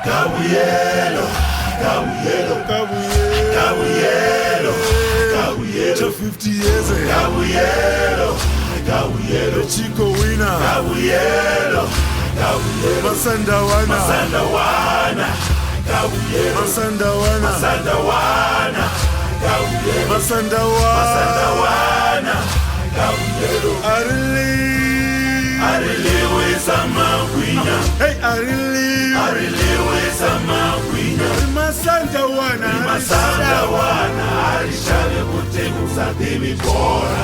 Kabuyelo, Kabuyelo, Kabuyelo, Kabuyelo, 50 years ago. Kabuyelo, Kabuyelo, Chico winner. Kabuyelo, Kabuyelo, Masandawana, Masandawana, Kabuyelo, Masandawana, Masandawana, Kabuyelo, Masandawana, Masandawana, Kabuyelo, Ariliwe Samagwinya. Hey, Ariliwe Samagwinya. Masandawana, Masandawana, Arishale Kutemusa Devi Bora.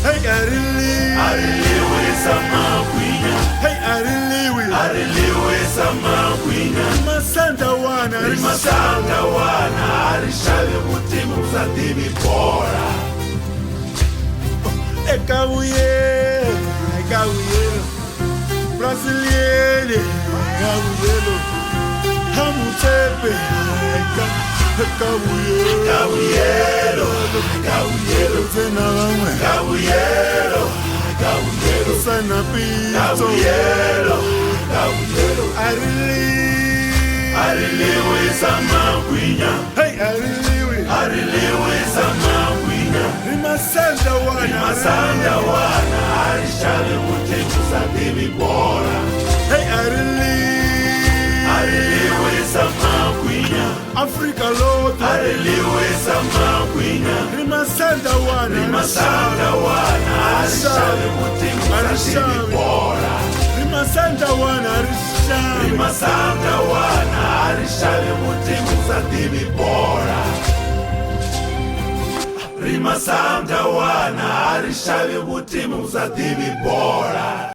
Hey, Ariliwe Samagwinya. Hey, Ariliwe Samagwinya. Masandawana, Masandawana, Arishale Kutemusa Devi Bora. Kabuyelo, Brasilienne, Kabuyelo, Hamutepe, Kabuyelo, Kabuyelo, Zenawame, Kabuyelo, Kabuyelo, Sanapito, Kabuyelo, Kabuyelo, Ariliwe Samagwinya. Hey, Ariliwe Samagwinya. Masandawana, Arishale Kutemusa Devi Bora. Hey, Ariliwe Samagwinya. Africa Lord, Ariliwe Samagwinya. Masandawana, Arishale Kutemusa Devi Bora. Masandawana, Arishale Kutemusa Devi Bora. Masandawana, Arishale Kutemusa Devi Bora.